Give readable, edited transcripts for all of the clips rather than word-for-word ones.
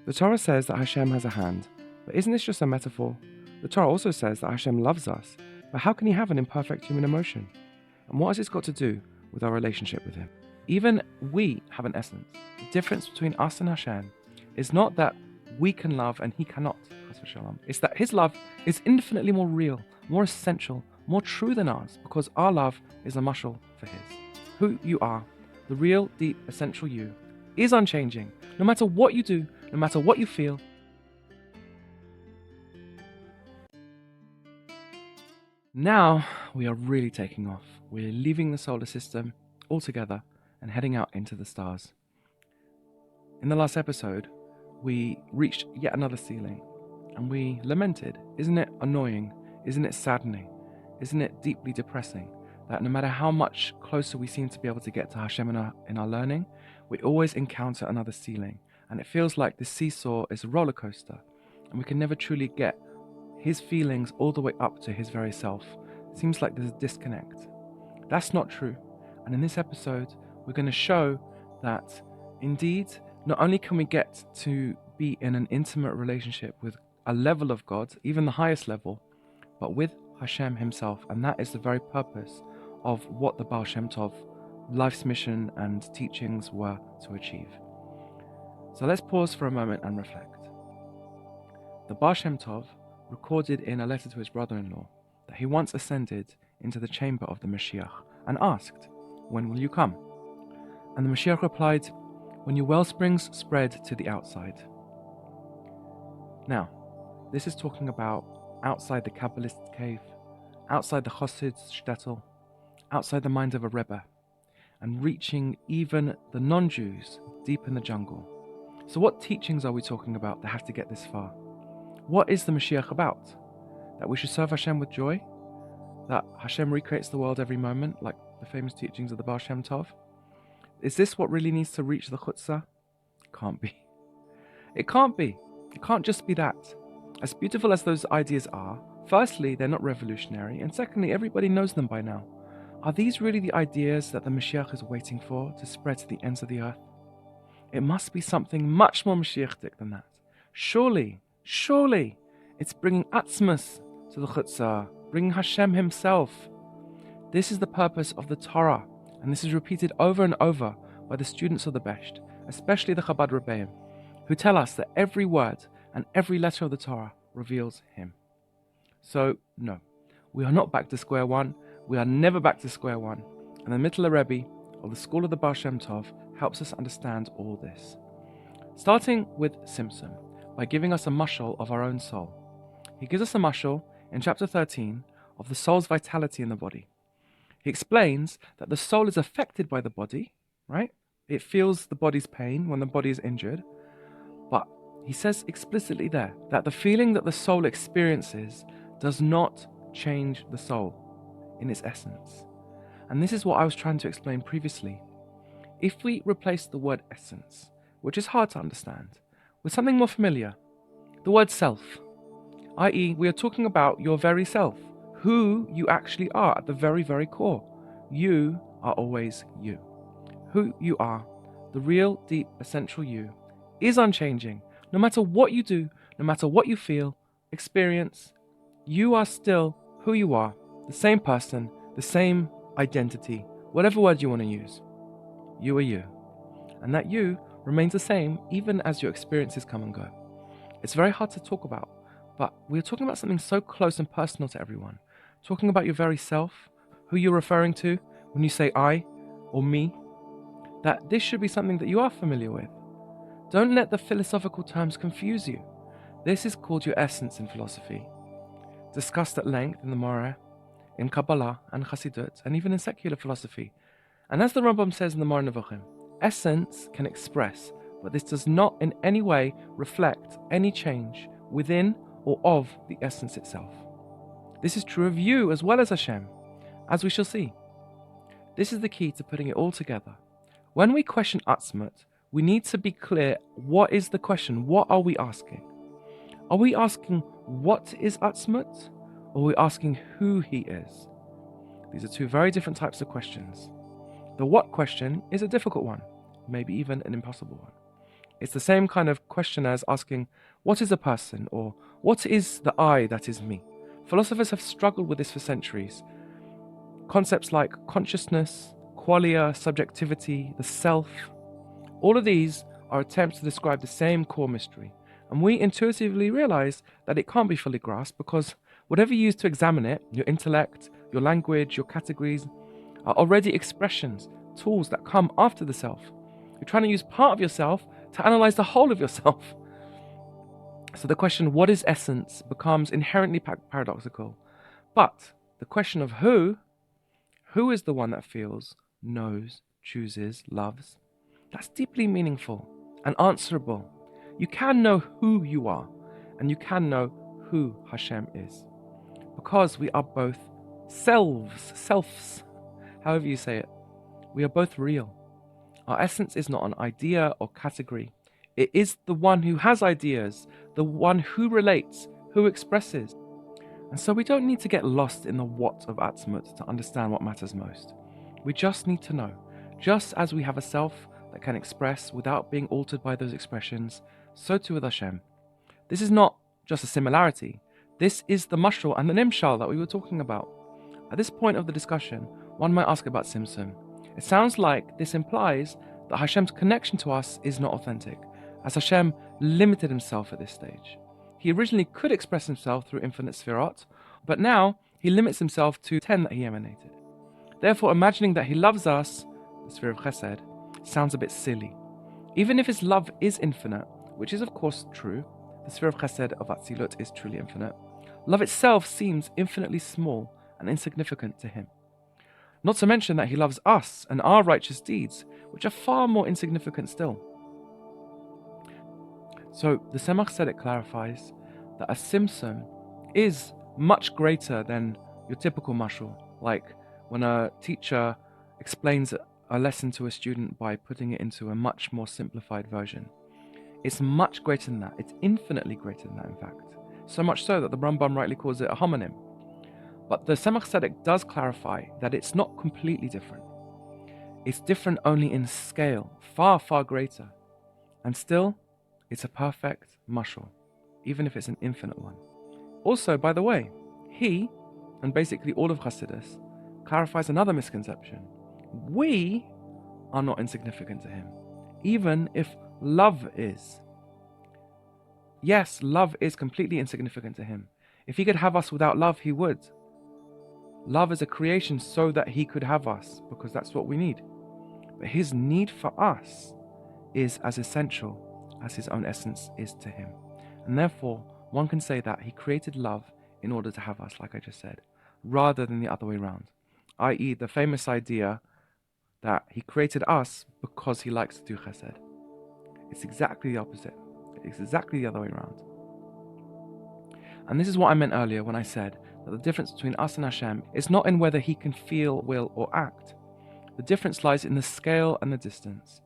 The Torah says that Hashem has a hand, but isn't this just a metaphor? The Torah also says that Hashem loves us, but how can he have an imperfect human emotion? And what has this got to do with our relationship with him? Even we have an essence. The difference between us and Hashem is not that we can love and he cannot. It's that his love is infinitely more real, more essential, more true than ours, because our love is a mashal for his. Who you are, the real, deep, essential you, is unchanging, no matter what you do, no matter what you feel. Now we are really taking off. We're leaving the solar system altogether and heading out into the stars. In the last episode, we reached yet another ceiling, and we lamented. Isn't it annoying? Isn't it saddening? Isn't it deeply depressing that no matter how much closer we seem to be able to get to Hashem in our learning, we always encounter another ceiling, and it feels like the seesaw is a roller coaster, and we can never truly get his feelings all the way up to his very self. It seems like there's a disconnect. That's not true. And in this episode, we're going to show that indeed, not only can we get to be in an intimate relationship with a level of God, even the highest level, but with Hashem himself. And that is the very purpose of what the Baal Shem Tov life's mission and teachings were to achieve. So let's pause for a moment and reflect. The Baal Shem Tov recorded in a letter to his brother-in-law that he once ascended into the chamber of the Mashiach and asked, "When will you come?" And the Mashiach replied, "When your wellsprings spread to the outside." Now, this is talking about outside the Kabbalist cave, outside the Chassid's shtetl, outside the mind of a Rebbe, and reaching even the non-Jews deep in the jungle. So what teachings are we talking about that have to get this far? What is the Mashiach about? That we should serve Hashem with joy? That Hashem recreates the world every moment, like the famous teachings of the Baal Shem Tov? Is this what really needs to reach the chutzah? Can't be. It can't be. It can't just be that. As beautiful as those ideas are, firstly, they're not revolutionary, and secondly, everybody knows them by now. Are these really the ideas that the Mashiach is waiting for to spread to the ends of the earth? It must be something much more Mashiachic than that. Surely, it's bringing Atzmus to the chutzah, bringing Hashem himself. This is the purpose of the Torah, and this is repeated over and over by the students of the Besht, especially the Chabad Rebbeim, who tell us that every word and every letter of the Torah reveals him. So, no, we are not back to square one. We are never back to square one. And the Mittler Rebbe of the school of the Baal Shem Tov helps us understand all this. Starting with Simson, by giving us a mashal of our own soul. He gives us a mashal in chapter 13 of the soul's vitality in the body. He explains that the soul is affected by the body, right? It feels the body's pain when the body is injured. But he says explicitly there that the feeling that the soul experiences does not change the soul in its essence. And this is what I was trying to explain previously. If we replace the word essence, which is hard to understand, with something more familiar, the word self, i.e., we are talking about your very self, who you actually are at the very, very core. You are always you. Who you are, the real, deep, essential you, is unchanging. No matter what you do, no matter what you feel, experience, you are still who you are, the same person, the same identity, whatever word you want to use. You are you. And that you remains the same even as your experiences come and go. It's very hard to talk about, but we're talking about something so close and personal to everyone. Talking about your very self, who you're referring to when you say I or me, that this should be something that you are familiar with. Don't let the philosophical terms confuse you. This is called your essence in philosophy, discussed at length in the Moreh, in Kabbalah and Chassidut, and even in secular philosophy. And as the Rambam says in the Moreh Nevuchim, essence can express, but this does not in any way reflect any change within or of the essence itself. This is true of you as well as Hashem, as we shall see. This is the key to putting it all together. When we question Atzmut, we need to be clear, what is the question? What are we asking? Are we asking what is Atzmut? Or are we asking who he is? These are two very different types of questions. The what question is a difficult one, maybe even an impossible one. It's the same kind of question as asking, what is a person? Or what is the I that is me? Philosophers have struggled with this for centuries. Concepts like consciousness, qualia, subjectivity, the self, all of these are attempts to describe the same core mystery. And we intuitively realize that it can't be fully grasped because whatever you use to examine it, your intellect, your language, your categories, are already expressions, tools that come after the self. You're trying to use part of yourself to analyze the whole of yourself. So the question, what is essence, becomes inherently paradoxical. But the question of who is the one that feels, knows, chooses, loves, that's deeply meaningful and answerable. You can know who you are, and you can know who Hashem is. Because we are both selves, however you say it. We are both real. Our essence is not an idea or category. It is the one who has ideas, the one who relates, who expresses. And so we don't need to get lost in the what of Atzmut to understand what matters most. We just need to know. Just as we have a self that can express without being altered by those expressions, so too with Hashem. This is not just a similarity. This is the mashal and the nimshal that we were talking about. At this point of the discussion, one might ask about Tzimtzum. It sounds like this implies that Hashem's connection to us is not authentic, as Hashem limited himself at this stage. He originally could express himself through infinite sfirot, but now he limits himself to 10 that he emanated. Therefore, imagining that he loves us, the sphere of chesed, sounds a bit silly. Even if his love is infinite, which is of course true, the sphere of chesed of Atzilut is truly infinite, love itself seems infinitely small and insignificant to him. Not to mention that he loves us and our righteous deeds, which are far more insignificant still. So the Tzemach Tzedek clarifies that a Tzimtzum is much greater than your typical mashal, like when a teacher explains a lesson to a student by putting it into a much more simplified version. It's much greater than that. It's infinitely greater than that, in fact. So much so that the Rambam rightly calls it a homonym. But the Tzemach Tzedek does clarify that it's not completely different. It's different only in scale, far, far greater. And still, it's a perfect mashal, even if it's an infinite one. Also, by the way, he, and basically all of Chassidus, clarifies another misconception. We are not insignificant to him, even if love is. Yes, love is completely insignificant to him. If he could have us without love, he would. Love is a creation so that he could have us, because that's what we need. But his need for us is as essential as his own essence is to him. And therefore, one can say that he created love in order to have us, like I just said, rather than the other way around. I.e., the famous idea that he created us because he likes to do chesed. It's exactly the opposite. It's exactly the other way around. And this is what I meant earlier when I said that the difference between us and Hashem is not in whether he can feel, will, or act. The difference lies in the scale and the distance.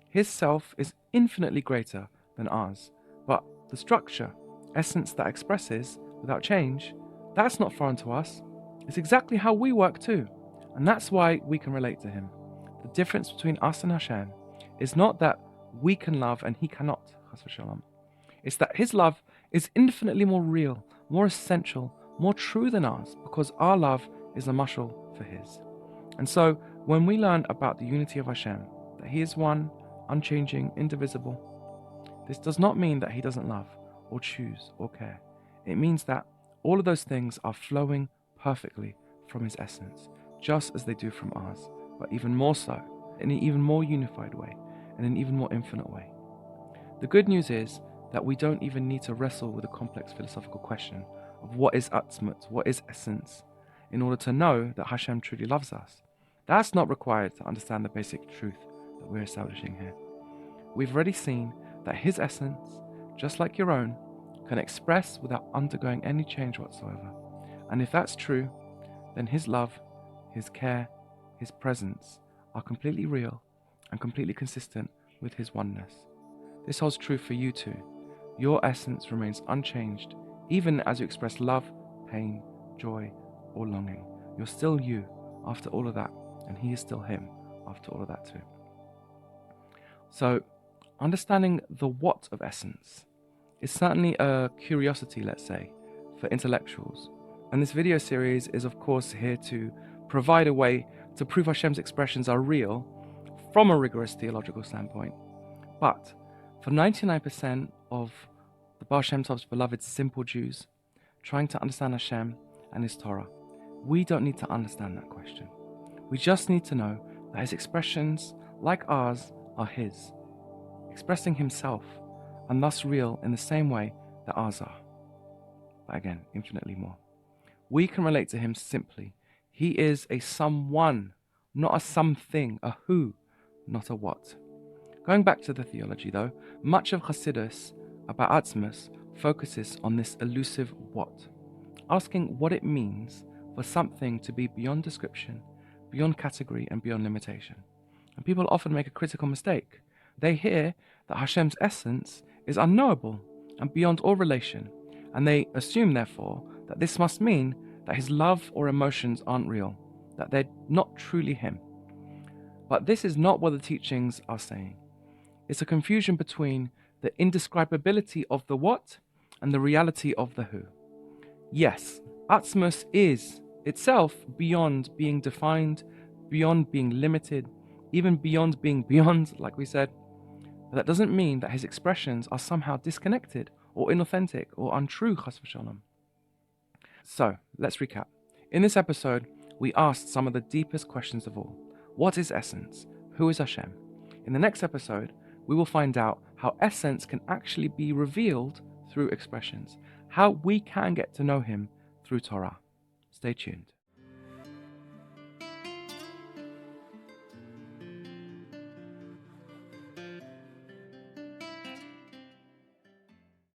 His self is infinitely greater than ours, but the structure, essence that expresses without change, that's not foreign to us. It's exactly how we work too, and that's why we can relate to him. The difference between us and Hashem is not that we can love and he cannot, chas v'shalom. It's that his love is infinitely more real, more essential, more true than ours, because our love is a mashal for his. And so, when we learn about the unity of Hashem, that he is one, unchanging, indivisible, this does not mean that he doesn't love, or choose, or care. It means that all of those things are flowing perfectly from his essence, just as they do from ours, but even more so, in an even more unified way, and an even more infinite way. The good news is that we don't even need to wrestle with a complex philosophical question of what is Atzmut, what is essence, in order to know that Hashem truly loves us. That's not required to understand the basic truth that we're establishing here. We've already seen that his essence, just like your own, can express without undergoing any change whatsoever. And if that's true, then his love, his care, his presence are completely real and completely consistent with his oneness. This holds true for you too. Your essence remains unchanged, even as you express love, pain, joy, or longing. You're still you after all of that, and he is still him after all of that too. So, understanding the what of essence is certainly a curiosity, let's say, for intellectuals. And this video series is of course here to provide a way to prove Hashem's expressions are real from a rigorous theological standpoint. But for 99% of the Baal Shem Tov's beloved simple Jews trying to understand Hashem and his Torah, we don't need to understand that question. We just need to know that his expressions, like ours, are his, expressing himself, and thus real in the same way that ours are. But again, infinitely more. We can relate to him simply. He is a someone, not a something, a who, not a what. Going back to the theology though, much of Hasidus about Atzmus focuses on this elusive what, asking what it means for something to be beyond description, beyond category, and beyond limitation. And people often make a critical mistake. They hear that Hashem's essence is unknowable and beyond all relation, and they assume therefore that this must mean that his love or emotions aren't real, that they're not truly him. But this is not what the teachings are saying. It's a confusion between the indescribability of the what and the reality of the who. Yes, Atzmus is itself beyond being defined, beyond being limited, even beyond being beyond, like we said. But that doesn't mean that his expressions are somehow disconnected or inauthentic or untrue, chas v'shalom. So, let's recap. In this episode, we asked some of the deepest questions of all. What is essence? Who is Hashem? In the next episode, we will find out how essence can actually be revealed through expressions, how we can get to know him through Torah. Stay tuned.